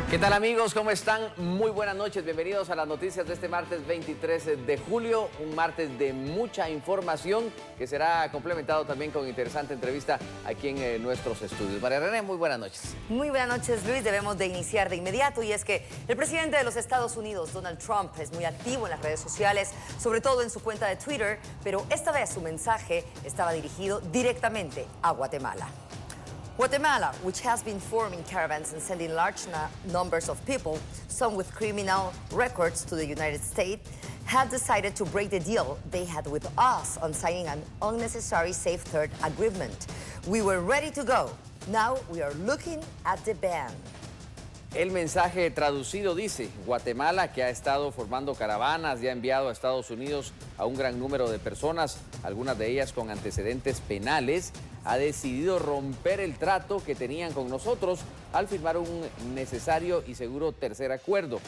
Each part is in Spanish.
¿Qué tal amigos? ¿Cómo están? Muy buenas noches, bienvenidos a las noticias de este martes 23 de julio, un martes de mucha información que será complementado también con interesante entrevista aquí en nuestros estudios. María René, muy buenas noches. Muy buenas noches, Luis. Debemos de iniciar de inmediato y es que el presidente de los Estados Unidos, Donald Trump, es muy activo en las redes sociales, sobre todo en su cuenta de Twitter, pero esta vez su mensaje estaba dirigido directamente a Guatemala. Guatemala, which has been forming caravans and sending large numbers of people, some with criminal records, to the United States, had decided to break the deal they had with us on signing an unnecessary Safe Third agreement. We were ready to go. Now we are looking at the ban. El mensaje traducido dice: Guatemala, que ha estado formando caravanas y ha enviado a Estados Unidos a un gran número de personas, algunas de ellas con antecedentes penales, ha decidido romper el trato que tenían con nosotros al firmar un necesario y seguro tercer acuerdo.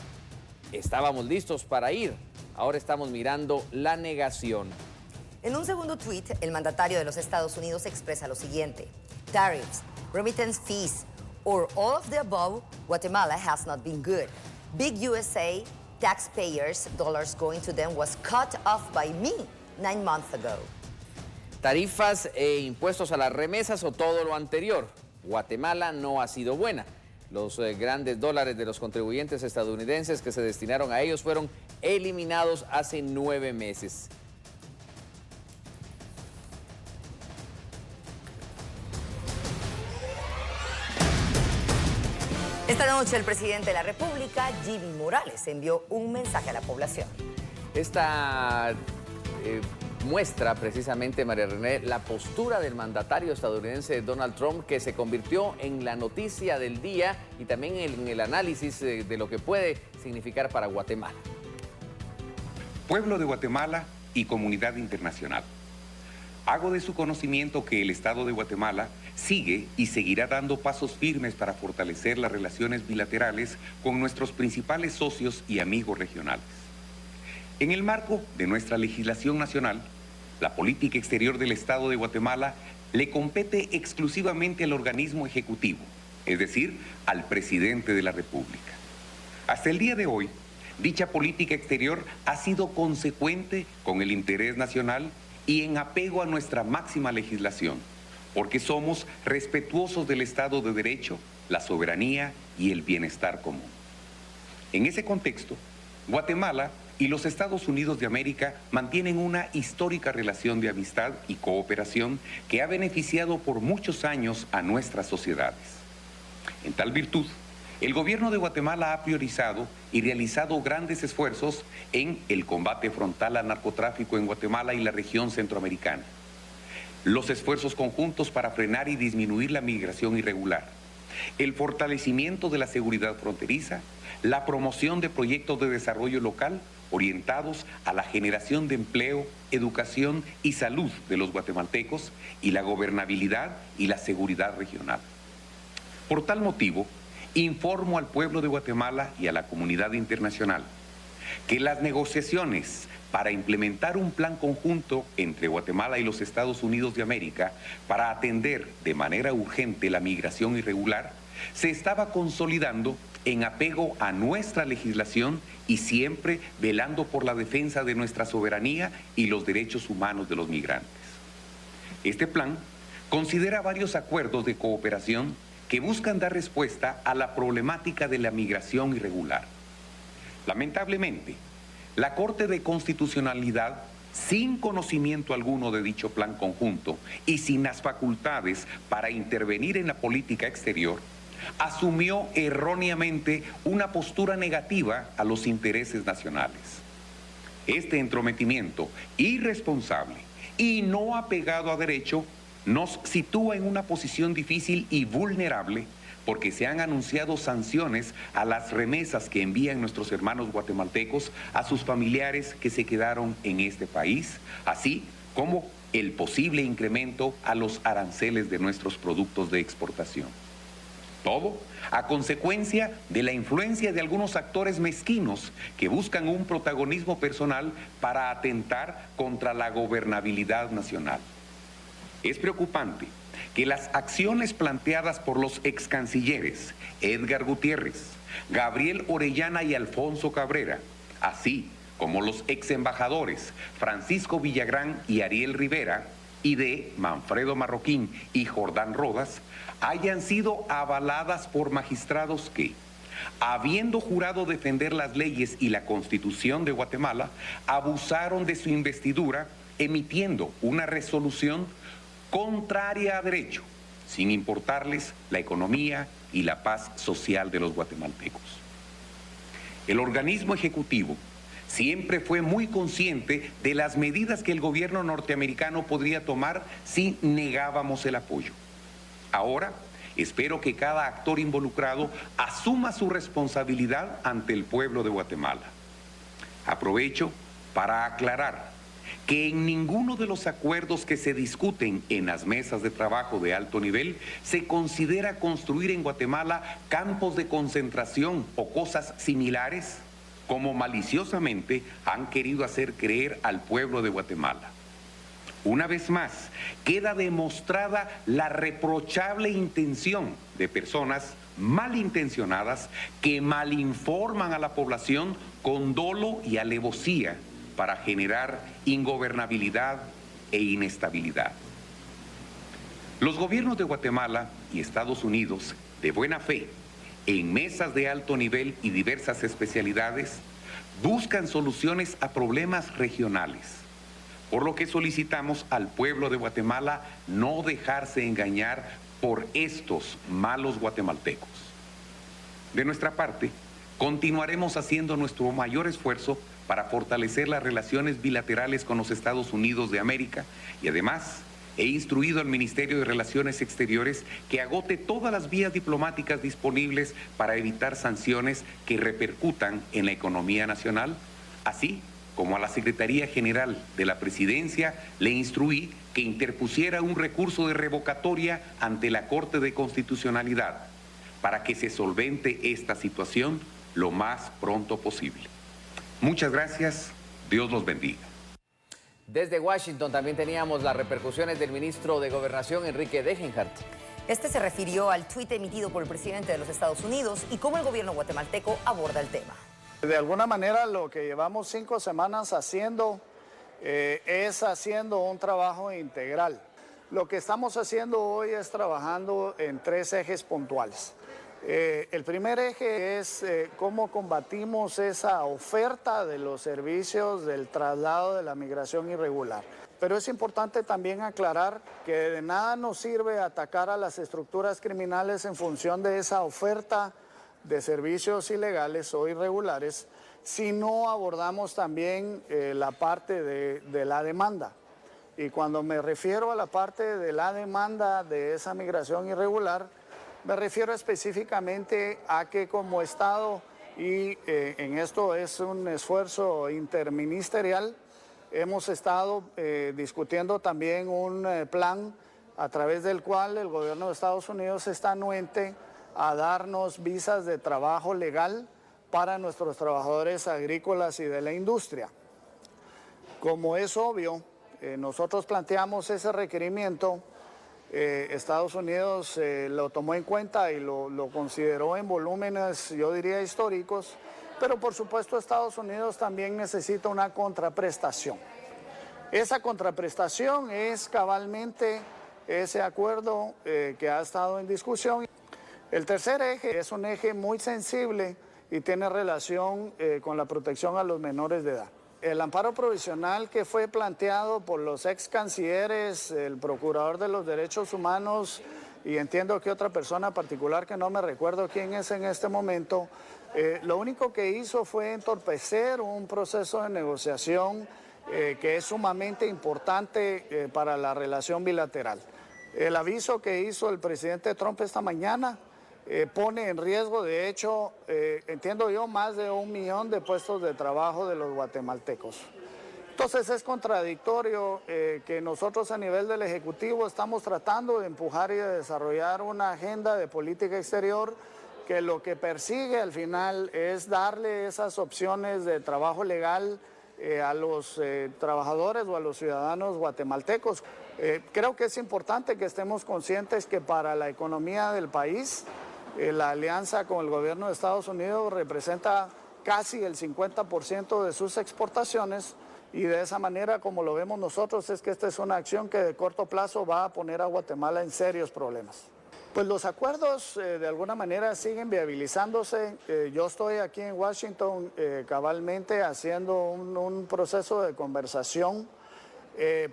Estábamos listos para ir, ahora estamos mirando la negación. En un segundo tuit, el mandatario de los Estados Unidos expresa lo siguiente: tariffs, remittance fees, or all of the above, Guatemala has not been good. Big USA taxpayers' dollars going to them was cut off by me 9 months ago. Tarifas e impuestos a las remesas o todo lo anterior. Guatemala no ha sido buena. Los grandes dólares de los contribuyentes estadounidenses que se destinaron a ellos fueron eliminados hace 9 meses. Esta noche el presidente de la República, Jimmy Morales, envió un mensaje a la población. Esta muestra precisamente, María René, la postura del mandatario estadounidense Donald Trump, que se convirtió en la noticia del día y también en el análisis de lo que puede significar para Guatemala. Pueblo de Guatemala y comunidad internacional. Hago de su conocimiento que el Estado de Guatemala sigue y seguirá dando pasos firmes para fortalecer las relaciones bilaterales con nuestros principales socios y amigos regionales. En el marco de nuestra legislación nacional, la política exterior del Estado de Guatemala le compete exclusivamente al organismo ejecutivo, es decir, al presidente de la República. Hasta el día de hoy, dicha política exterior ha sido consecuente con el interés nacional y en apego a nuestra máxima legislación, porque somos respetuosos del Estado de Derecho, la soberanía y el bienestar común. En ese contexto, Guatemala y los Estados Unidos de América mantienen una histórica relación de amistad y cooperación que ha beneficiado por muchos años a nuestras sociedades. En tal virtud, el gobierno de Guatemala ha priorizado y realizado grandes esfuerzos en el combate frontal al narcotráfico en Guatemala y la región centroamericana, los esfuerzos conjuntos para frenar y disminuir la migración irregular, el fortalecimiento de la seguridad fronteriza, la promoción de proyectos de desarrollo local orientados a la generación de empleo, educación y salud de los guatemaltecos y la gobernabilidad y la seguridad regional. Por tal motivo, informo al pueblo de Guatemala y a la comunidad internacional que las negociaciones para implementar un plan conjunto entre Guatemala y los Estados Unidos de América para atender de manera urgente la migración irregular se estaba consolidando en apego a nuestra legislación y siempre velando por la defensa de nuestra soberanía y los derechos humanos de los migrantes. Este plan considera varios acuerdos de cooperación que buscan dar respuesta a la problemática de la migración irregular. Lamentablemente, la Corte de Constitucionalidad, sin conocimiento alguno de dicho plan conjunto y sin las facultades para intervenir en la política exterior, asumió erróneamente una postura negativa a los intereses nacionales. Este entrometimiento irresponsable y no apegado a derecho nos sitúa en una posición difícil y vulnerable porque se han anunciado sanciones a las remesas que envían nuestros hermanos guatemaltecos a sus familiares que se quedaron en este país, así como el posible incremento a los aranceles de nuestros productos de exportación. Todo a consecuencia de la influencia de algunos actores mezquinos que buscan un protagonismo personal para atentar contra la gobernabilidad nacional. Es preocupante que las acciones planteadas por los ex cancilleres Edgar Gutiérrez, Gabriel Orellana y Alfonso Cabrera, así como los ex embajadores Francisco Villagrán y Ariel Rivera, y de Manfredo Marroquín y Jordán Rodas, hayan sido avaladas por magistrados que, habiendo jurado defender las leyes y la Constitución de Guatemala, abusaron de su investidura emitiendo una resolución contraria a derecho, sin importarles la economía y la paz social de los guatemaltecos. El organismo ejecutivo siempre fue muy consciente de las medidas que el gobierno norteamericano podría tomar si negábamos el apoyo. Ahora, espero que cada actor involucrado asuma su responsabilidad ante el pueblo de Guatemala. Aprovecho para aclarar que en ninguno de los acuerdos que se discuten en las mesas de trabajo de alto nivel se considera construir en Guatemala campos de concentración o cosas similares, como maliciosamente han querido hacer creer al pueblo de Guatemala. Una vez más, queda demostrada la reprochable intención de personas malintencionadas que malinforman a la población con dolo y alevosía para generar ingobernabilidad e inestabilidad. Los gobiernos de Guatemala y Estados Unidos, de buena fe, en mesas de alto nivel y diversas especialidades, buscan soluciones a problemas regionales, por lo que solicitamos al pueblo de Guatemala no dejarse engañar por estos malos guatemaltecos. De nuestra parte, continuaremos haciendo nuestro mayor esfuerzo para fortalecer las relaciones bilaterales con los Estados Unidos de América y además he instruido al Ministerio de Relaciones Exteriores que agote todas las vías diplomáticas disponibles para evitar sanciones que repercutan en la economía nacional, así como a la Secretaría General de la Presidencia le instruí que interpusiera un recurso de revocatoria ante la Corte de Constitucionalidad para que se solvente esta situación lo más pronto posible. Muchas gracias, Dios los bendiga. Desde Washington también teníamos las repercusiones del ministro de Gobernación, Enrique Degenhardt. Este se refirió al tuit emitido por el presidente de los Estados Unidos y cómo el gobierno guatemalteco aborda el tema. De alguna manera lo que llevamos 5 semanas haciendo es haciendo un trabajo integral. Lo que estamos haciendo hoy es trabajando en 3 ejes puntuales. El primer eje es cómo combatimos esa oferta de los servicios del traslado de la migración irregular. Pero es importante también aclarar que de nada nos sirve atacar a las estructuras criminales en función de esa oferta de servicios ilegales o irregulares si no abordamos también la parte de la demanda. Y cuando me refiero a la parte de la demanda de esa migración irregular, me refiero específicamente a que como Estado, y en esto es un esfuerzo interministerial, hemos estado discutiendo también un plan a través del cual el gobierno de Estados Unidos está anuente a darnos visas de trabajo legal para nuestros trabajadores agrícolas y de la industria. Como es obvio, nosotros planteamos ese requerimiento. Estados Unidos lo tomó en cuenta y lo consideró en volúmenes, yo diría, históricos, pero por supuesto Estados Unidos también necesita una contraprestación. Esa contraprestación es cabalmente ese acuerdo que ha estado en discusión. El tercer eje es un eje muy sensible y tiene relación con la protección a los menores de edad. El amparo provisional que fue planteado por los ex cancilleres, el procurador de los derechos humanos y entiendo que otra persona particular que no me recuerdo quién es en este momento, lo único que hizo fue entorpecer un proceso de negociación que es sumamente importante para la relación bilateral. El aviso que hizo el presidente Trump esta mañana pone en riesgo, de hecho, entiendo yo, más de 1 millón de puestos de trabajo de los guatemaltecos. Entonces es contradictorio que nosotros a nivel del Ejecutivo estamos tratando de empujar y de desarrollar una agenda de política exterior que lo que persigue al final es darle esas opciones de trabajo legal a los trabajadores o a los ciudadanos guatemaltecos. Creo que es importante que estemos conscientes que para la economía del país, la alianza con el gobierno de Estados Unidos representa casi el 50% de sus exportaciones, y de esa manera, como lo vemos nosotros, es que esta es una acción que de corto plazo va a poner a Guatemala en serios problemas. Pues los acuerdos de alguna manera siguen viabilizándose. Yo estoy aquí en Washington cabalmente haciendo un proceso de conversación.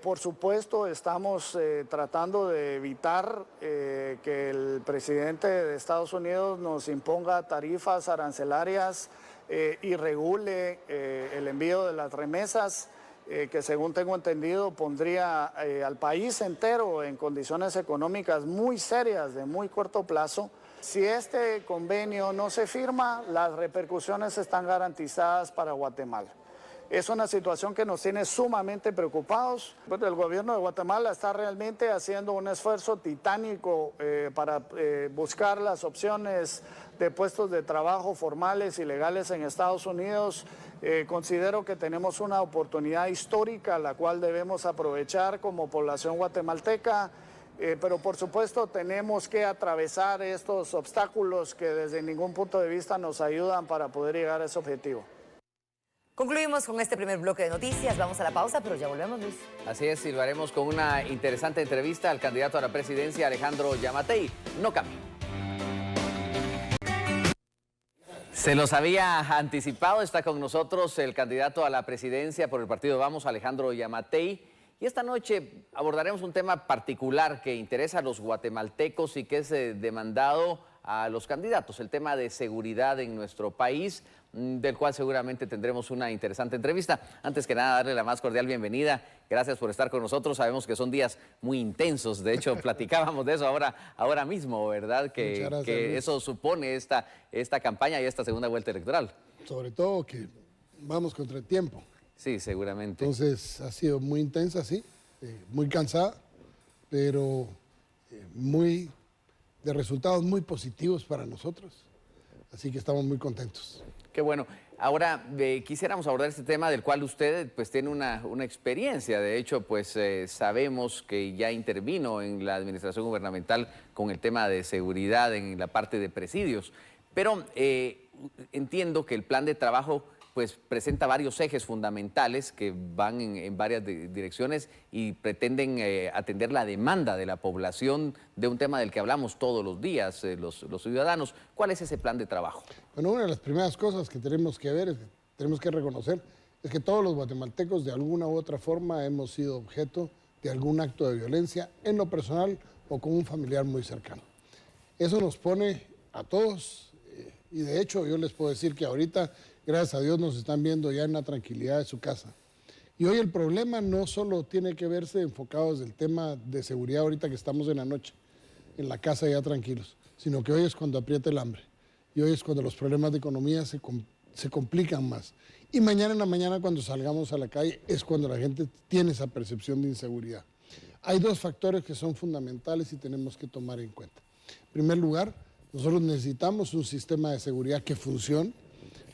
Por supuesto, estamos tratando de evitar que el presidente de Estados Unidos nos imponga tarifas arancelarias y regule el envío de las remesas, que según tengo entendido pondría al país entero en condiciones económicas muy serias de muy corto plazo. Si este convenio no se firma, las repercusiones están garantizadas para Guatemala. Es una situación que nos tiene sumamente preocupados. El gobierno de Guatemala está realmente haciendo un esfuerzo titánico para buscar las opciones de puestos de trabajo formales y legales en Estados Unidos. Considero que tenemos una oportunidad histórica, la cual debemos aprovechar como población guatemalteca, pero por supuesto tenemos que atravesar estos obstáculos que desde ningún punto de vista nos ayudan para poder llegar a ese objetivo. Concluimos con este primer bloque de noticias. Vamos a la pausa, pero ya volvemos, Luis. Así es, y lo haremos con una interesante entrevista al candidato a la presidencia, Alejandro Yamatei. No cambie. Se los había anticipado, está con nosotros el candidato a la presidencia por el partido Vamos, Alejandro Yamatei. Y esta noche abordaremos un tema particular que interesa a los guatemaltecos y que es demandado a los candidatos, el tema de seguridad en nuestro país, del cual seguramente tendremos una interesante entrevista. Antes que nada, darle la más cordial bienvenida. Gracias por estar con nosotros. Sabemos que son días muy intensos. De hecho, platicábamos de eso ahora mismo, ¿verdad? Que eso supone esta campaña y esta segunda vuelta electoral. Sobre todo que vamos contra el tiempo. Sí, seguramente. Entonces, ha sido muy intensa, sí, muy cansada, pero de resultados muy positivos para nosotros. Así que estamos muy contentos. Qué bueno. Ahora, quisiéramos abordar este tema del cual usted pues tiene una experiencia. De hecho, pues sabemos que ya intervino en la administración gubernamental con el tema de seguridad en la parte de presidios. Pero entiendo que el plan de trabajo pues presenta varios ejes fundamentales que van en varias direcciones y pretenden atender la demanda de la población de un tema del que hablamos todos los días, los ciudadanos. ¿Cuál es ese plan de trabajo? Bueno, una de las primeras cosas que tenemos que ver, tenemos que reconocer, es que todos los guatemaltecos de alguna u otra forma hemos sido objeto de algún acto de violencia en lo personal o con un familiar muy cercano. Eso nos pone a todos y de hecho yo les puedo decir que ahorita, gracias a Dios, nos están viendo ya en la tranquilidad de su casa. Y hoy el problema no solo tiene que verse enfocado desde el tema de seguridad ahorita que estamos en la noche, en la casa ya tranquilos, sino que hoy es cuando aprieta el hambre. Y hoy es cuando los problemas de economía se complican más. Y mañana en la mañana cuando salgamos a la calle es cuando la gente tiene esa percepción de inseguridad. Hay dos factores que son fundamentales y tenemos que tomar en cuenta. En primer lugar, nosotros necesitamos un sistema de seguridad que funcione,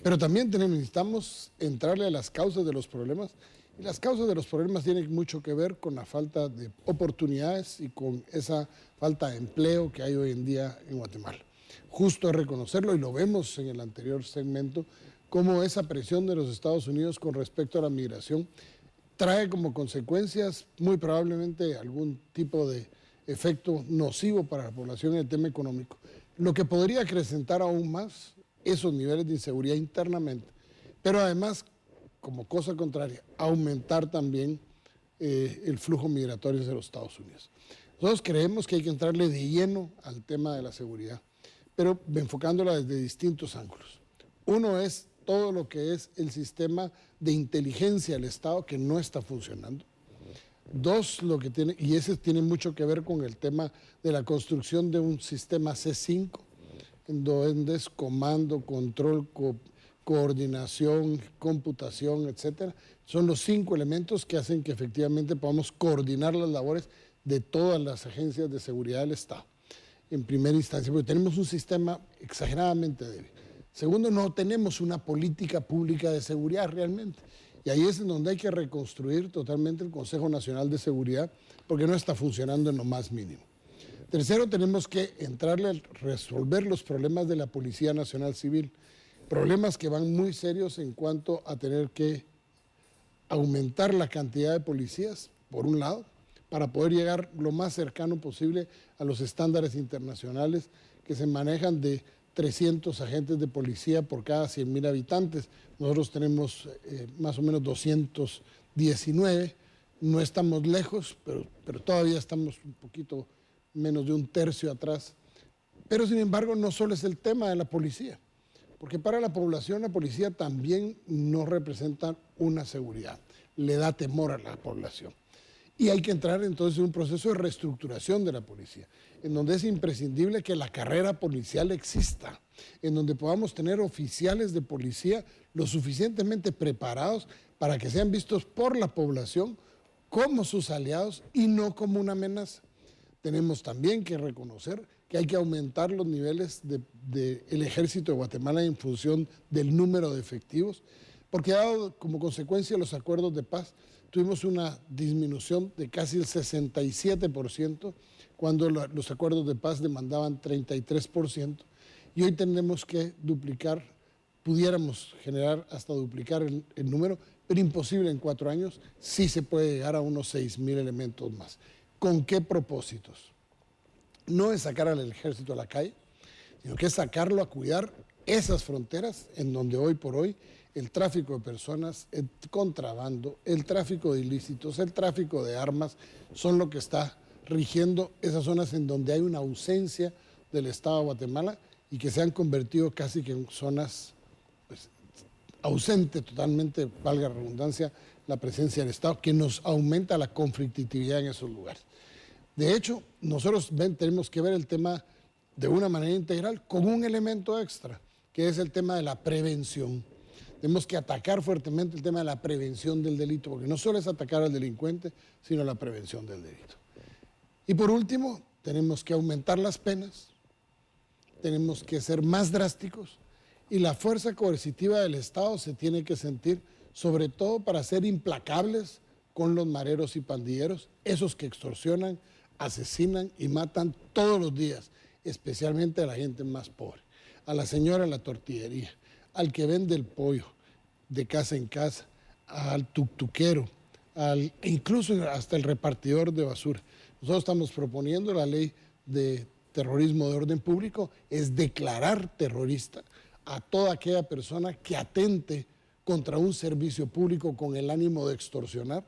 pero también necesitamos entrarle a las causas de los problemas. Y las causas de los problemas tienen mucho que ver con la falta de oportunidades y con esa falta de empleo que hay hoy en día en Guatemala. Justo es reconocerlo y lo vemos en el anterior segmento, cómo esa presión de los Estados Unidos con respecto a la migración trae como consecuencias muy probablemente algún tipo de efecto nocivo para la población en el tema económico, lo que podría acrecentar aún más esos niveles de inseguridad internamente, pero además, como cosa contraria, aumentar también el flujo migratorio hacia los Estados Unidos. Nosotros creemos que hay que entrarle de lleno al tema de la seguridad, pero enfocándola desde distintos ángulos. Uno es todo lo que es el sistema de inteligencia del Estado que no está funcionando. Dos, y ese tiene mucho que ver con el tema de la construcción de un sistema C5, en donde es comando, control, coordinación, computación, etcétera. Son los 5 elementos que hacen que efectivamente podamos coordinar las labores de todas las agencias de seguridad del Estado. En primera instancia, porque tenemos un sistema exageradamente débil. Segundo, no tenemos una política pública de seguridad realmente. Y ahí es en donde hay que reconstruir totalmente el Consejo Nacional de Seguridad, porque no está funcionando en lo más mínimo. Tercero, tenemos que entrarle a resolver los problemas de la Policía Nacional Civil, problemas que van muy serios en cuanto a tener que aumentar la cantidad de policías, por un lado, para poder llegar lo más cercano posible a los estándares internacionales que se manejan de 300 agentes de policía por cada 100.000 habitantes. Nosotros tenemos más o menos 219, no estamos lejos, pero todavía estamos un poquito menos de un tercio atrás. Pero sin embargo, no solo es el tema de la policía, porque para la población la policía también no representa una seguridad, le da temor a la población. Y hay que entrar entonces en un proceso de reestructuración de la policía, en donde es imprescindible que la carrera policial exista, en donde podamos tener oficiales de policía lo suficientemente preparados para que sean vistos por la población como sus aliados y no como una amenaza. Tenemos también que reconocer que hay que aumentar los niveles del Ejército de Guatemala en función del número de efectivos, porque dado como consecuencia de los acuerdos de paz, tuvimos una disminución de casi el 67%, cuando los acuerdos de paz demandaban 33%, y hoy tenemos que duplicar, pudiéramos generar hasta duplicar el número, pero imposible en 4 años, sí se puede llegar a unos 6.000 elementos más. ¿Con qué propósitos? No es sacar al ejército a la calle, sino que es sacarlo a cuidar esas fronteras en donde hoy por hoy el tráfico de personas, el contrabando, el tráfico de ilícitos, el tráfico de armas son lo que está rigiendo esas zonas en donde hay una ausencia del Estado de Guatemala y que se han convertido casi que en zonas ausente totalmente, valga la redundancia, la presencia del Estado, que nos aumenta la conflictividad en esos lugares. De hecho, nosotros tenemos que ver el tema de una manera integral con un elemento extra, que es el tema de la prevención. Tenemos que atacar fuertemente el tema de la prevención del delito, porque no solo es atacar al delincuente, sino la prevención del delito. Y por último, tenemos que aumentar las penas, tenemos que ser más drásticos y la fuerza coercitiva del Estado se tiene que sentir, sobre todo para ser implacables con los mareros y pandilleros, esos que extorsionan, asesinan y matan todos los días, especialmente a la gente más pobre, a la señora de la tortillería, al que vende el pollo de casa en casa, al tuctuquero, incluso hasta el repartidor de basura. Nosotros estamos proponiendo la ley de terrorismo de orden público, es declarar terrorista a toda aquella persona que atente contra un servicio público con el ánimo de extorsionar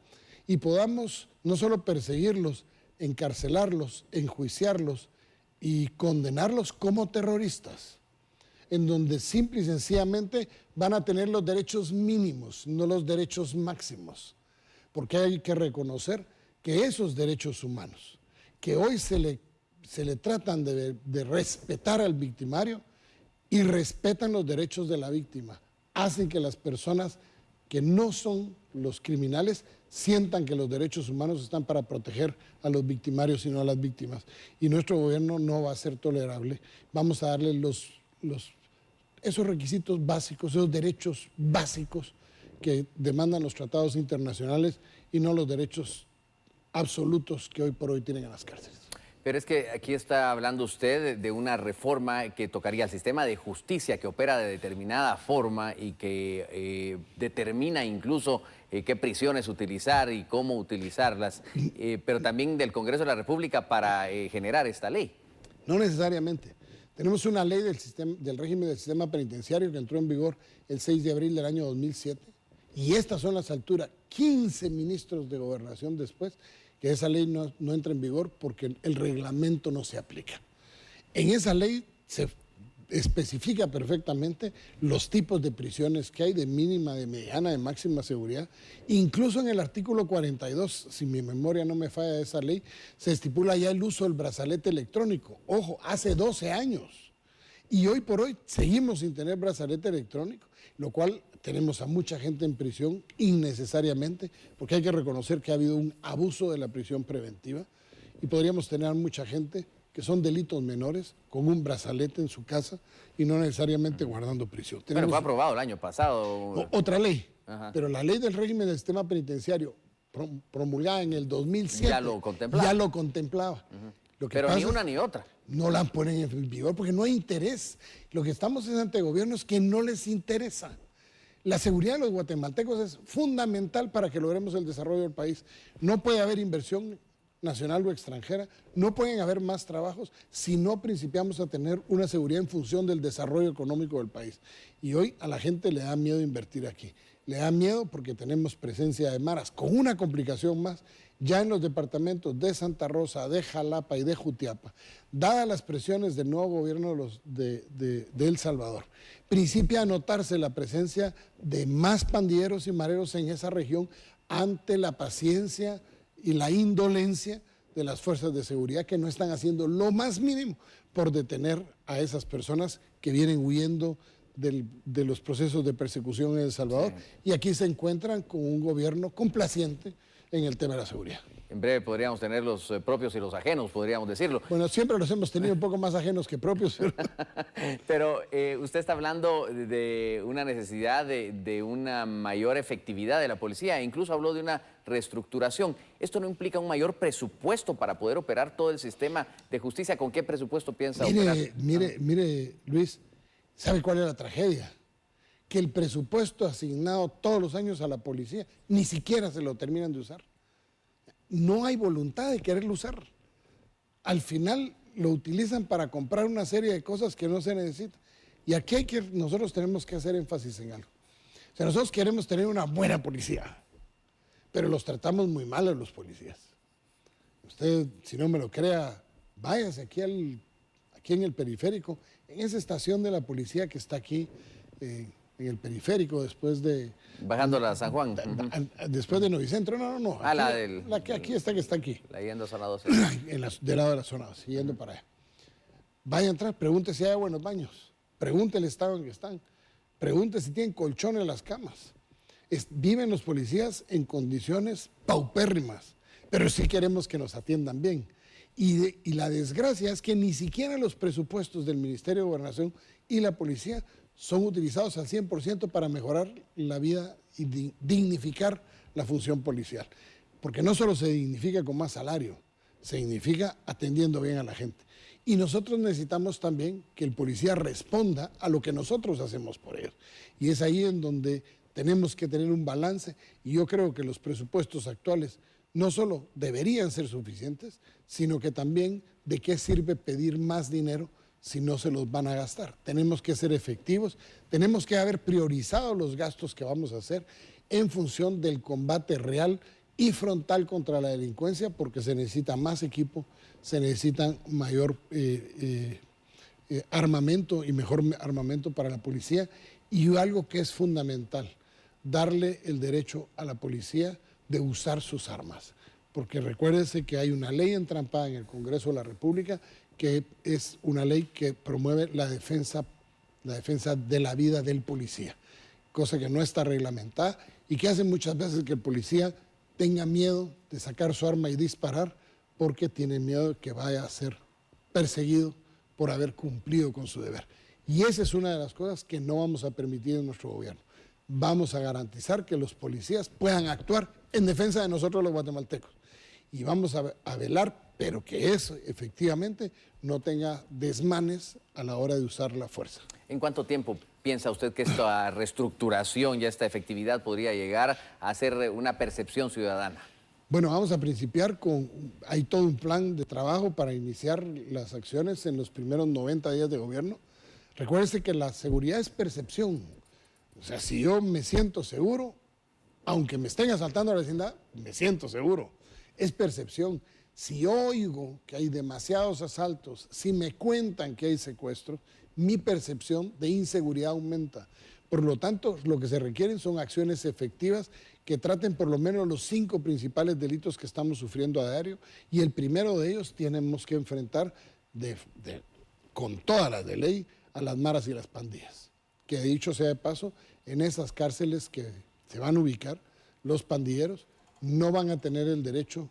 y podamos no solo perseguirlos, encarcelarlos, enjuiciarlos y condenarlos como terroristas, en donde simple y sencillamente van a tener los derechos mínimos, no los derechos máximos, porque hay que reconocer que esos derechos humanos, que hoy se le tratan de respetar al victimario y respetan los derechos de la víctima, hacen que las personas que no son los criminales sientan que los derechos humanos están para proteger a los victimarios y no a las víctimas. Y nuestro gobierno no va a ser tolerable. Vamos a darle esos requisitos básicos, esos derechos básicos que demandan los tratados internacionales y no los derechos absolutos que hoy por hoy tienen en las cárceles. Pero es que aquí está hablando usted de una reforma que tocaría el sistema de justicia que opera de determinada forma y que determina incluso qué prisiones utilizar y cómo utilizarlas, pero también del Congreso de la República para generar esta ley. No necesariamente. Tenemos una ley del régimen del sistema penitenciario que entró en vigor el 6 de abril del año 2007 y estas son las alturas, 15 ministros de gobernación después, que esa ley no entra en vigor porque el reglamento no se aplica. En esa ley se especifica perfectamente los tipos de prisiones que hay, de mínima, de mediana, de máxima seguridad. Incluso en el artículo 42, si mi memoria no me falla de esa ley, se estipula ya el uso del brazalete electrónico. Ojo, hace 12 años. Y hoy por hoy seguimos sin tener brazalete electrónico, lo cual tenemos a mucha gente en prisión innecesariamente, porque hay que reconocer que ha habido un abuso de la prisión preventiva y podríamos tener a mucha gente que son delitos menores con un brazalete en su casa y no necesariamente guardando prisión. Bueno, fue aprobado el año pasado. Otra ley, Ajá. pero la ley del régimen del sistema penitenciario promulgada en el 2007 Ya lo contemplaba. ya lo contemplaba. Lo que Pero pasa ni es una ni otra. no la ponen en vigor porque no hay interés. Lo que estamos es ante gobiernos que no les interesa. La seguridad de los guatemaltecos es fundamental para que logremos el desarrollo del país. No puede haber inversión nacional o extranjera, no pueden haber más trabajos si no principiamos a tener una seguridad en función del desarrollo económico del país. Y hoy a la gente le da miedo invertir aquí. Le da miedo porque tenemos presencia de maras, con una complicación más, ya en los departamentos de Santa Rosa, de Jalapa y de Jutiapa, dadas las presiones del nuevo gobierno de El Salvador, principia a notarse la presencia de más pandilleros y mareros en esa región ante la paciencia y la indolencia de las fuerzas de seguridad que no están haciendo lo más mínimo por detener a esas personas que vienen huyendo de los procesos de persecución en El Salvador, y aquí se encuentran con un gobierno complaciente en el tema de la seguridad. En breve podríamos tener los propios y los ajenos, podríamos decirlo. Bueno, siempre los hemos tenido un poco más ajenos que propios. Pero usted está hablando de una necesidad de una mayor efectividad de la policía, e incluso habló de una reestructuración. ¿Esto no implica un mayor presupuesto para poder operar todo el sistema de justicia? ¿Con qué presupuesto piensa operar? Mire, Luis, ¿sabe cuál es la tragedia? Que el presupuesto asignado todos los años a la policía ni siquiera se lo terminan de usar. No hay voluntad de quererlo usar. Al final lo utilizan para comprar una serie de cosas que no se necesitan. Y aquí nosotros tenemos que hacer énfasis en algo. O sea, nosotros queremos tener una buena policía, pero los tratamos muy mal a los policías. Usted, si no me lo crea, váyase aquí en el periférico, en esa estación de la policía que está aquí, en el periférico, después de... Bajando la San Juan. Después de Novicentro, no. Ah, aquí, la que aquí está, que está aquí. La yendo a zona 12. Del lado de la zona 12, yendo para allá. Vaya a entrar, pregunte si hay buenos baños, pregunte el estado en que están, pregunte si tienen colchón en las camas. Viven los policías en condiciones paupérrimas, pero sí queremos que nos atiendan bien. Y la desgracia es que ni siquiera los presupuestos del Ministerio de Gobernación y la policía son utilizados al 100% para mejorar la vida y dignificar la función policial. Porque no solo se dignifica con más salario, se dignifica atendiendo bien a la gente. Y nosotros necesitamos también que el policía responda a lo que nosotros hacemos por ellos. Y es ahí en donde tenemos que tener un balance, y yo creo que los presupuestos actuales no solo deberían ser suficientes, sino que también de qué sirve pedir más dinero si no se los van a gastar. Tenemos que ser efectivos, tenemos que haber priorizado los gastos que vamos a hacer en función del combate real y frontal contra la delincuencia, porque se necesita más equipo, se necesita mayor armamento y mejor armamento para la policía, y algo que es fundamental, darle el derecho a la policía de usar sus armas. Porque recuérdese que hay una ley entrampada en el Congreso de la República que es una ley que promueve la defensa de la vida del policía, cosa que no está reglamentada y que hace muchas veces que el policía tenga miedo de sacar su arma y disparar porque tiene miedo de que vaya a ser perseguido por haber cumplido con su deber. Y esa es una de las cosas que no vamos a permitir en nuestro gobierno. Vamos a garantizar que los policías puedan actuar en defensa de nosotros los guatemaltecos. Y vamos a velar, pero que eso efectivamente no tenga desmanes a la hora de usar la fuerza. ¿En cuánto tiempo piensa usted que esta reestructuración y esta efectividad podría llegar a ser una percepción ciudadana? Bueno, vamos a principiar hay todo un plan de trabajo para iniciar las acciones en los primeros 90 días de gobierno. Recuérdese que la seguridad es percepción. O sea, si yo me siento seguro, aunque me estén asaltando a la vecindad, me siento seguro. Es percepción. Si yo oigo que hay demasiados asaltos, si me cuentan que hay secuestros, mi percepción de inseguridad aumenta. Por lo tanto, lo que se requieren son acciones efectivas que traten por lo menos los 5 principales delitos que estamos sufriendo a diario, y el primero de ellos tenemos que enfrentar con todas las de ley a las maras y las pandillas. Que dicho sea de paso, en esas cárceles que se van a ubicar, los pandilleros no van a tener el derecho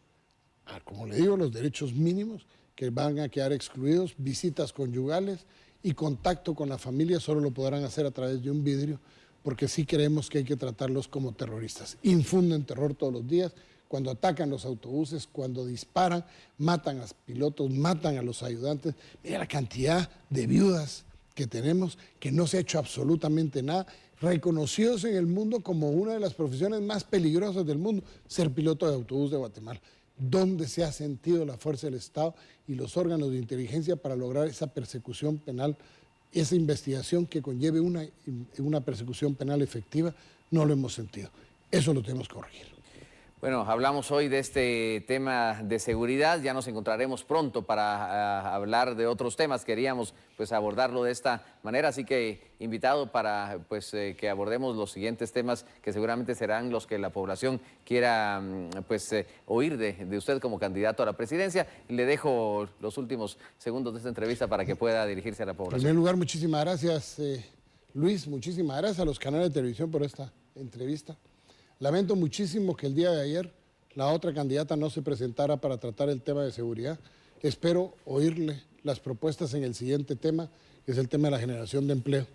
a, como le digo, los derechos mínimos, que van a quedar excluidos, visitas conyugales y contacto con la familia solo lo podrán hacer a través de un vidrio, porque sí creemos que hay que tratarlos como terroristas. Infunden terror todos los días, cuando atacan los autobuses, cuando disparan, matan a los pilotos, matan a los ayudantes. Mira la cantidad de viudas que tenemos, que no se ha hecho absolutamente nada, reconocidos en el mundo como una de las profesiones más peligrosas del mundo, ser piloto de autobús de Guatemala. ¿Dónde se ha sentido la fuerza del Estado y los órganos de inteligencia para lograr esa persecución penal, esa investigación que conlleve una persecución penal efectiva? No lo hemos sentido. Eso lo tenemos que corregir. Bueno, hablamos hoy de este tema de seguridad, ya nos encontraremos pronto para hablar de otros temas. Queríamos pues abordarlo de esta manera, así que invitado para que abordemos los siguientes temas que seguramente serán los que la población quiera oír de usted como candidato a la presidencia. Le dejo los últimos segundos de esta entrevista para que pueda dirigirse a la población. En primer lugar, muchísimas gracias, Luis, muchísimas gracias a los canales de televisión por esta entrevista. Lamento muchísimo que el día de ayer la otra candidata no se presentara para tratar el tema de seguridad. Espero oírle las propuestas en el siguiente tema, que es el tema de la generación de empleo.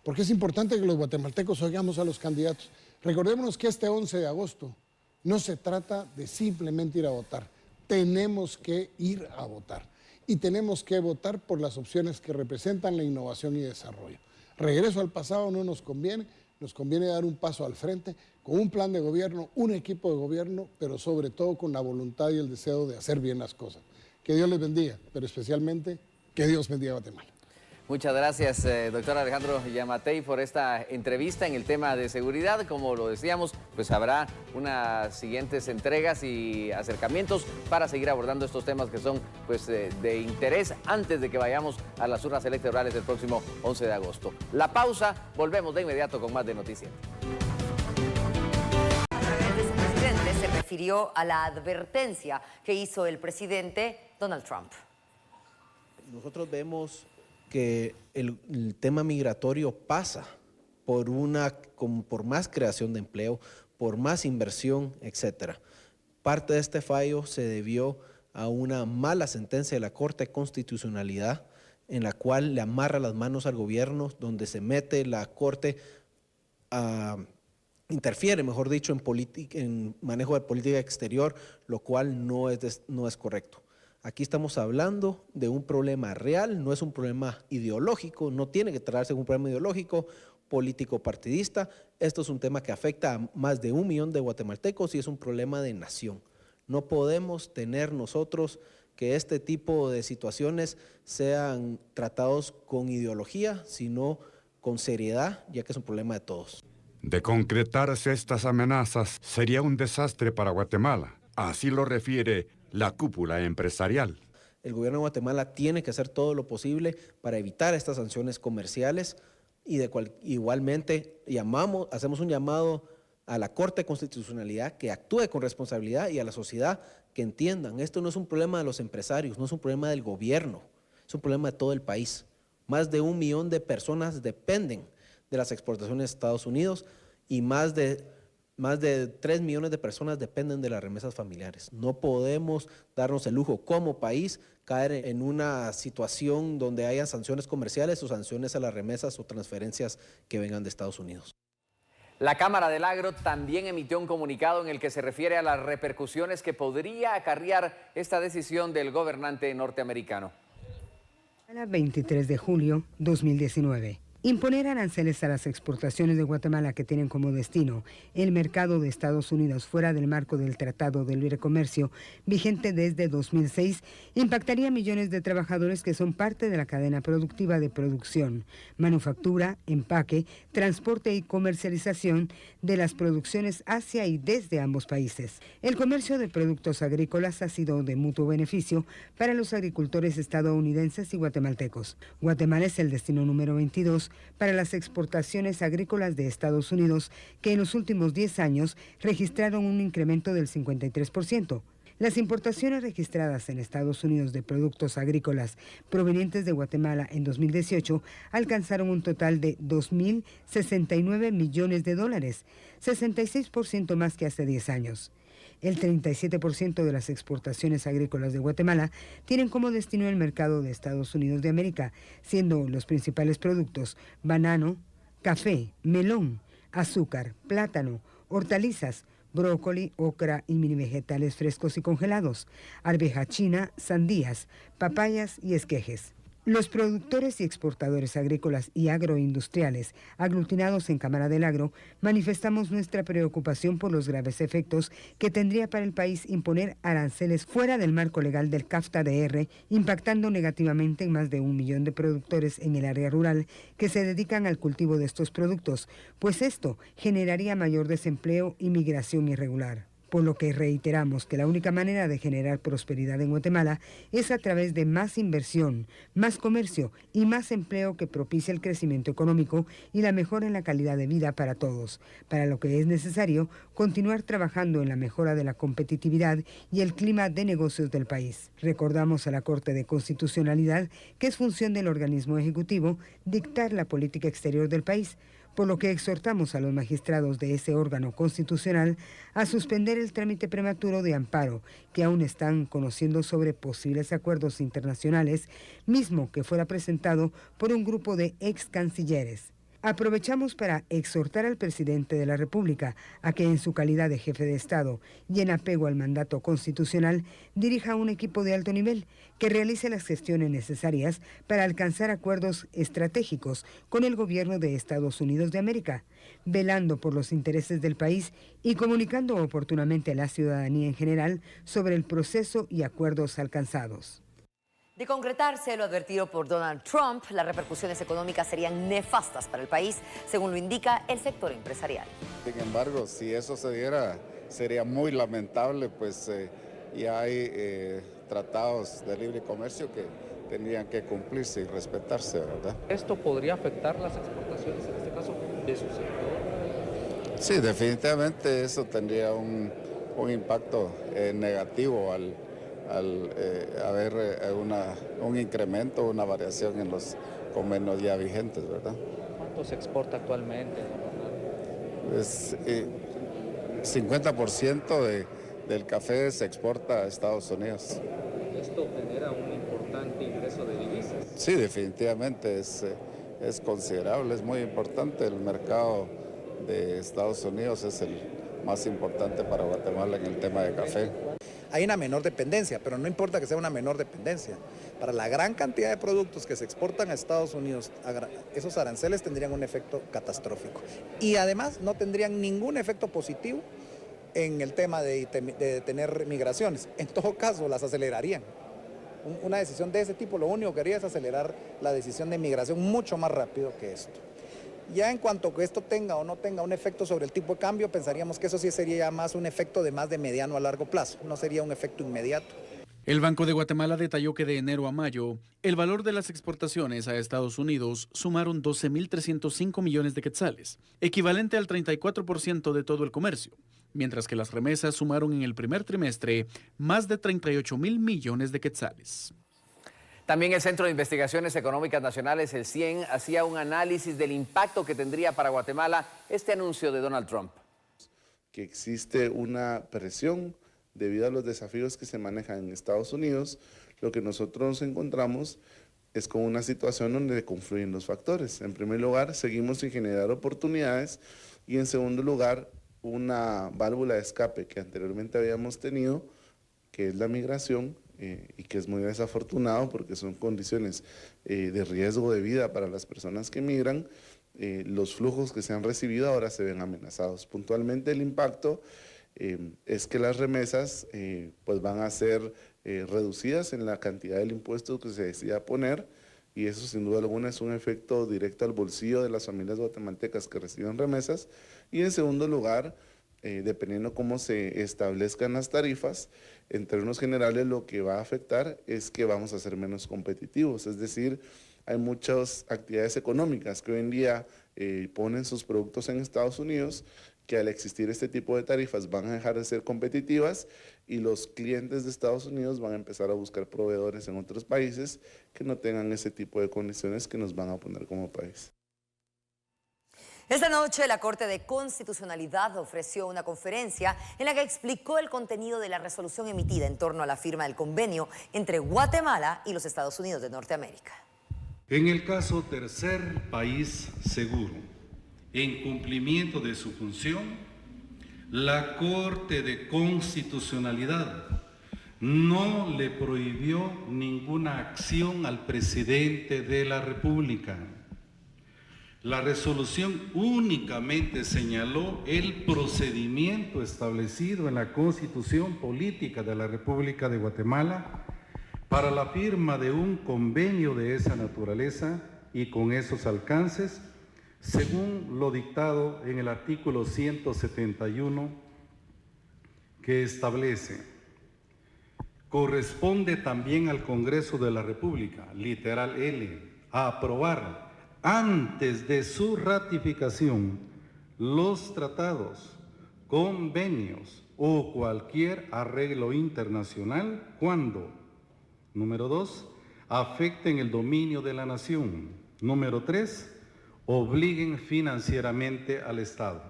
Porque es importante que los guatemaltecos oigamos a los candidatos. Recordémonos que este 11 de agosto no se trata de simplemente ir a votar. Tenemos que ir a votar. Y tenemos que votar por las opciones que representan la innovación y desarrollo. Regreso al pasado no nos conviene. Nos conviene dar un paso al frente con un plan de gobierno, un equipo de gobierno, pero sobre todo con la voluntad y el deseo de hacer bien las cosas. Que Dios les bendiga, pero especialmente que Dios bendiga a Guatemala. Muchas gracias, doctor Alejandro Yamatei, por esta entrevista en el tema de seguridad. Como lo decíamos, pues habrá unas siguientes entregas y acercamientos para seguir abordando estos temas que son de interés antes de que vayamos a las urnas electorales del próximo 11 de agosto. La pausa, volvemos de inmediato con más de Noticiero. El presidente se refirió a la advertencia que hizo el presidente Donald Trump. Nosotros vemos que el tema migratorio pasa por más creación de empleo, por más inversión, etcétera. Parte de este fallo se debió a una mala sentencia de la Corte de Constitucionalidad, en la cual le amarra las manos al gobierno, donde se mete la Corte interfiere, mejor dicho, en manejo de política exterior, lo cual no es correcto. Aquí estamos hablando de un problema real, no es un problema ideológico, no tiene que tratarse de un problema ideológico, político partidista. Esto es un tema que afecta a más de 1 millón de guatemaltecos y es un problema de nación. No podemos tener nosotros que este tipo de situaciones sean tratados con ideología, sino con seriedad, ya que es un problema de todos. De concretarse estas amenazas, sería un desastre para Guatemala. Así lo refiere la cúpula empresarial. El gobierno de Guatemala tiene que hacer todo lo posible para evitar estas sanciones comerciales y igualmente hacemos un llamado a la Corte de Constitucionalidad que actúe con responsabilidad y a la sociedad que entiendan, esto no es un problema de los empresarios, no es un problema del gobierno, es un problema de todo el país. Más de 1 millón de personas dependen de las exportaciones de Estados Unidos y más de 3 millones de personas dependen de las remesas familiares. No podemos darnos el lujo como país caer en una situación donde haya sanciones comerciales o sanciones a las remesas o transferencias que vengan de Estados Unidos. La Cámara del Agro también emitió un comunicado en el que se refiere a las repercusiones que podría acarrear esta decisión del gobernante norteamericano. El 23 de julio 2019. Imponer aranceles a las exportaciones de Guatemala que tienen como destino el mercado de Estados Unidos fuera del marco del Tratado de Libre Comercio, vigente desde 2006, impactaría a millones de trabajadores que son parte de la cadena productiva de producción, manufactura, empaque, transporte y comercialización de las producciones hacia y desde ambos países. El comercio de productos agrícolas ha sido de mutuo beneficio para los agricultores estadounidenses y guatemaltecos. Guatemala es el destino número 22 para las exportaciones agrícolas de Estados Unidos, que en los últimos 10 años registraron un incremento del 53%. Las importaciones registradas en Estados Unidos de productos agrícolas provenientes de Guatemala en 2018 alcanzaron un total de $2.069 millones, 66% más que hace 10 años. El 37% de las exportaciones agrícolas de Guatemala tienen como destino el mercado de Estados Unidos de América, siendo los principales productos banano, café, melón, azúcar, plátano, hortalizas, brócoli, ocra y mini vegetales frescos y congelados, arveja china, sandías, papayas y esquejes. Los productores y exportadores agrícolas y agroindustriales, aglutinados en Cámara del Agro, manifestamos nuestra preocupación por los graves efectos que tendría para el país imponer aranceles fuera del marco legal del CAFTA-DR, impactando negativamente en más de 1 millón de productores en el área rural que se dedican al cultivo de estos productos, pues esto generaría mayor desempleo y migración irregular. Por lo que reiteramos que la única manera de generar prosperidad en Guatemala es a través de más inversión, más comercio y más empleo que propicie el crecimiento económico y la mejora en la calidad de vida para todos, para lo que es necesario continuar trabajando en la mejora de la competitividad y el clima de negocios del país. Recordamos a la Corte de Constitucionalidad que es función del organismo ejecutivo dictar la política exterior del país, por lo que exhortamos a los magistrados de ese órgano constitucional a suspender el trámite prematuro de amparo que aún están conociendo sobre posibles acuerdos internacionales, mismo que fuera presentado por un grupo de ex cancilleres. Aprovechamos para exhortar al presidente de la República a que en su calidad de jefe de Estado y en apego al mandato constitucional dirija un equipo de alto nivel que realice las gestiones necesarias para alcanzar acuerdos estratégicos con el gobierno de Estados Unidos de América, velando por los intereses del país y comunicando oportunamente a la ciudadanía en general sobre el proceso y acuerdos alcanzados. De concretarse lo advertido por Donald Trump, las repercusiones económicas serían nefastas para el país, según lo indica el sector empresarial. Sin embargo, si eso se diera, sería muy lamentable, pues ya hay tratados de libre comercio que tendrían que cumplirse y respetarse, ¿verdad? ¿Esto podría afectar las exportaciones, en este caso, de su sector? Sí, definitivamente eso tendría un impacto negativo al haber un incremento, una variación en los convenios ya vigentes, ¿verdad? ¿Cuánto se exporta actualmente? Pues, 50% del café se exporta a Estados Unidos. ¿Esto genera un importante ingreso de divisas? Sí, definitivamente es considerable, es muy importante. El mercado de Estados Unidos es el más importante para Guatemala en el tema de café. Hay una menor dependencia, pero no importa que sea una menor dependencia. Para la gran cantidad de productos que se exportan a Estados Unidos, esos aranceles tendrían un efecto catastrófico. Y además no tendrían ningún efecto positivo en el tema de tener migraciones. En todo caso, las acelerarían. Una decisión de ese tipo lo único que haría es acelerar la decisión de migración mucho más rápido que esto. Ya en cuanto que esto tenga o no tenga un efecto sobre el tipo de cambio, pensaríamos que eso sí sería ya más un efecto de más de mediano a largo plazo, no sería un efecto inmediato. El Banco de Guatemala detalló que de enero a mayo, el valor de las exportaciones a Estados Unidos sumaron 12.305 millones de quetzales, equivalente al 34% de todo el comercio, mientras que las remesas sumaron en el primer trimestre más de 38.000 millones de quetzales. También el Centro de Investigaciones Económicas Nacionales, el CIEN, hacía un análisis del impacto que tendría para Guatemala este anuncio de Donald Trump. Que existe una presión debido a los desafíos que se manejan en Estados Unidos. Lo que nosotros nos encontramos es con una situación donde confluyen los factores. En primer lugar, seguimos sin generar oportunidades y en segundo lugar, una válvula de escape que anteriormente habíamos tenido, que es la migración, y que es muy desafortunado porque son condiciones de riesgo de vida para las personas que migran. Los flujos que se han recibido ahora se ven amenazados. Puntualmente el impacto es que las remesas pues van a ser reducidas en la cantidad del impuesto que se decida poner, y eso sin duda alguna es un efecto directo al bolsillo de las familias guatemaltecas que reciben remesas. Y en segundo lugar, dependiendo cómo se establezcan las tarifas, en términos generales lo que va a afectar es que vamos a ser menos competitivos. Es decir, hay muchas actividades económicas que hoy en día ponen sus productos en Estados Unidos, que al existir este tipo de tarifas van a dejar de ser competitivas y los clientes de Estados Unidos van a empezar a buscar proveedores en otros países que no tengan ese tipo de condiciones que nos van a poner como país. Esta noche la Corte de Constitucionalidad ofreció una conferencia en la que explicó el contenido de la resolución emitida en torno a la firma del convenio entre Guatemala y los Estados Unidos de Norteamérica. En el caso tercer país seguro, en cumplimiento de su función, la Corte de Constitucionalidad no le prohibió ninguna acción al presidente de la República. La resolución únicamente señaló el procedimiento establecido en la Constitución Política de la República de Guatemala para la firma de un convenio de esa naturaleza y con esos alcances, según lo dictado en el artículo 171, que establece: corresponde también al Congreso de la República, literal L, a aprobar antes de su ratificación los tratados, convenios o cualquier arreglo internacional cuando, número 2, afecten el dominio de la nación, número 3, obliguen financieramente al Estado.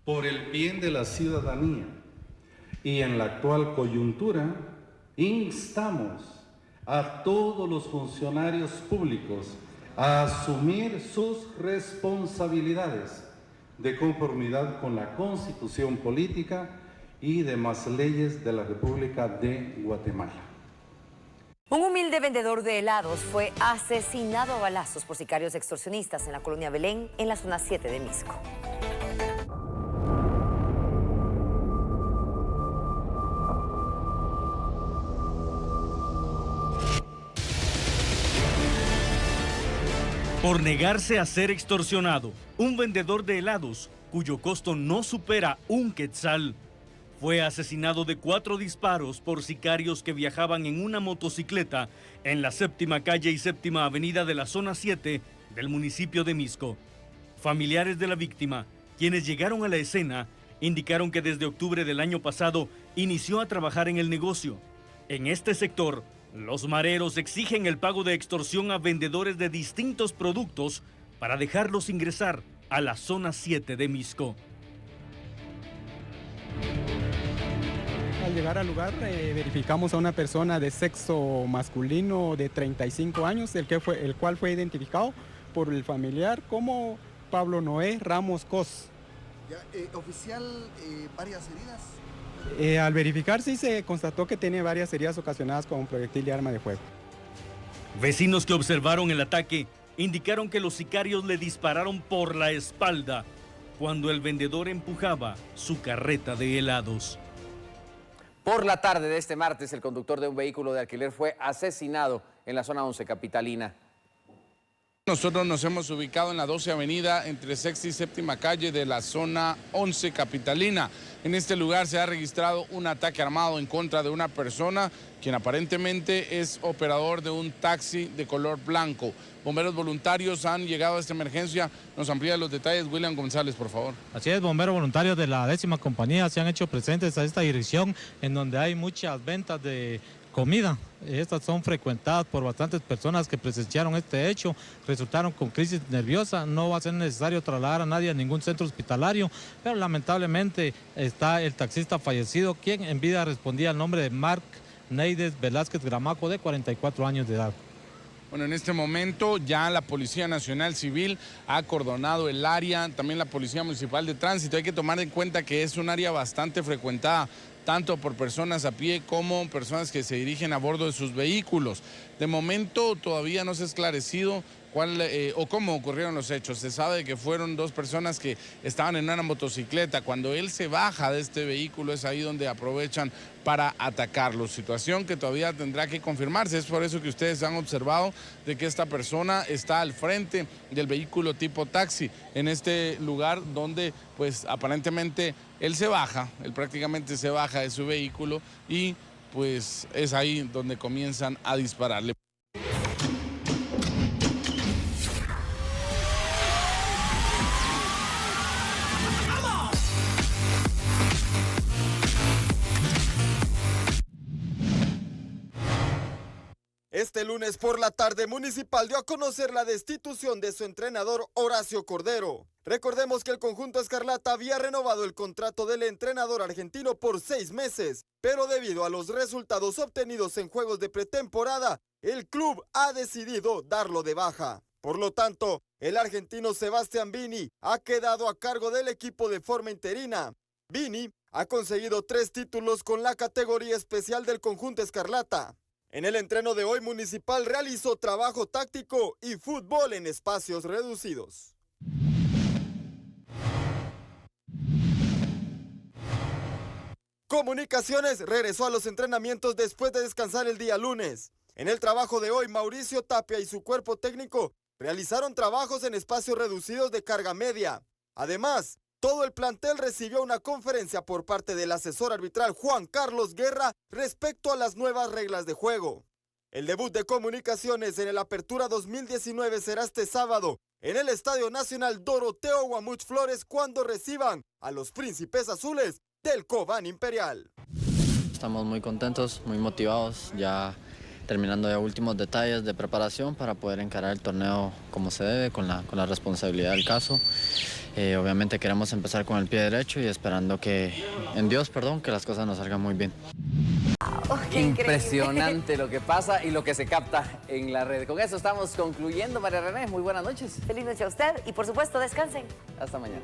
Por el bien de la ciudadanía y en la actual coyuntura, instamos a todos los funcionarios públicos a asumir sus responsabilidades de conformidad con la Constitución Política y demás leyes de la República de Guatemala. Un humilde vendedor de helados fue asesinado a balazos por sicarios extorsionistas en la colonia Belén, en la zona 7 de Misco. Por negarse a ser extorsionado, un vendedor de helados, cuyo costo no supera un quetzal, fue asesinado de 4 disparos por sicarios que viajaban en una motocicleta en la 7ª calle y 7ª avenida de la zona 7 del municipio de Misco. Familiares de la víctima, quienes llegaron a la escena, indicaron que desde octubre del año pasado inició a trabajar en el negocio. En este sector, los mareros exigen el pago de extorsión a vendedores de distintos productos para dejarlos ingresar a la zona 7 de Misco. Al llegar al lugar verificamos a una persona de sexo masculino de 35 años, el cual fue identificado por el familiar como Pablo Noé Ramos Cos. Oficial, varias heridas. Al verificar sí se constató que tiene varias heridas ocasionadas con un proyectil de arma de fuego. Vecinos que observaron el ataque indicaron que los sicarios le dispararon por la espalda cuando el vendedor empujaba su carreta de helados. Por la tarde de este martes, el conductor de un vehículo de alquiler fue asesinado en la zona 11 capitalina. Nosotros nos hemos ubicado en la 12 Avenida entre 6ª y 7ª calle de la zona 11 capitalina. En este lugar se ha registrado un ataque armado en contra de una persona quien aparentemente es operador de un taxi de color blanco. Bomberos voluntarios han llegado a esta emergencia. Nos amplía los detalles William González, por favor. Así es, bomberos voluntarios de la 10ª compañía se han hecho presentes a esta dirección en donde hay muchas ventas de comida. Estas son frecuentadas por bastantes personas que presenciaron este hecho, resultaron con crisis nerviosa. No va a ser necesario trasladar a nadie a ningún centro hospitalario, pero lamentablemente está el taxista fallecido, quien en vida respondía al nombre de Marc Neides Velázquez Gramaco, de 44 años de edad. Bueno, en este momento ya la Policía Nacional Civil ha acordonado el área, también la Policía Municipal de Tránsito. Hay que tomar en cuenta que es un área bastante frecuentada, tanto por personas a pie como personas que se dirigen a bordo de sus vehículos. De momento todavía no se ha esclarecido cuál o cómo ocurrieron los hechos. Se sabe que fueron 2 personas que estaban en una motocicleta. Cuando él se baja de este vehículo es ahí donde aprovechan para atacarlo. Situación que todavía tendrá que confirmarse. Es por eso que ustedes han observado de que esta persona está al frente del vehículo tipo taxi en este lugar donde pues aparentemente él prácticamente se baja de su vehículo y pues es ahí donde comienzan a dispararle. Este lunes por la tarde, Municipal dio a conocer la destitución de su entrenador Horacio Cordero. Recordemos que el conjunto escarlata había renovado el contrato del entrenador argentino por 6 meses, pero debido a los resultados obtenidos en juegos de pretemporada, el club ha decidido darlo de baja. Por lo tanto, el argentino Sebastián Vini ha quedado a cargo del equipo de forma interina. Vini ha conseguido 3 títulos con la categoría especial del conjunto escarlata. En el entreno de hoy, Municipal realizó trabajo táctico y fútbol en espacios reducidos. Comunicaciones regresó a los entrenamientos después de descansar el día lunes. En el trabajo de hoy, Mauricio Tapia y su cuerpo técnico realizaron trabajos en espacios reducidos de carga media. Además, todo el plantel recibió una conferencia por parte del asesor arbitral Juan Carlos Guerra respecto a las nuevas reglas de juego. El debut de Comunicaciones en el Apertura 2019 será este sábado en el Estadio Nacional Doroteo Guamuch Flores cuando reciban a los Príncipes Azules del Cobán Imperial. Estamos muy contentos, muy motivados, ya terminando ya últimos detalles de preparación para poder encarar el torneo como se debe, con la responsabilidad del caso. Obviamente queremos empezar con el pie derecho y esperando en Dios, que las cosas nos salgan muy bien. Oh, Impresionante lo que pasa y lo que se capta en la red. Con eso estamos concluyendo, María René. Muy buenas noches. Feliz noche a usted y por supuesto descansen. Hasta mañana.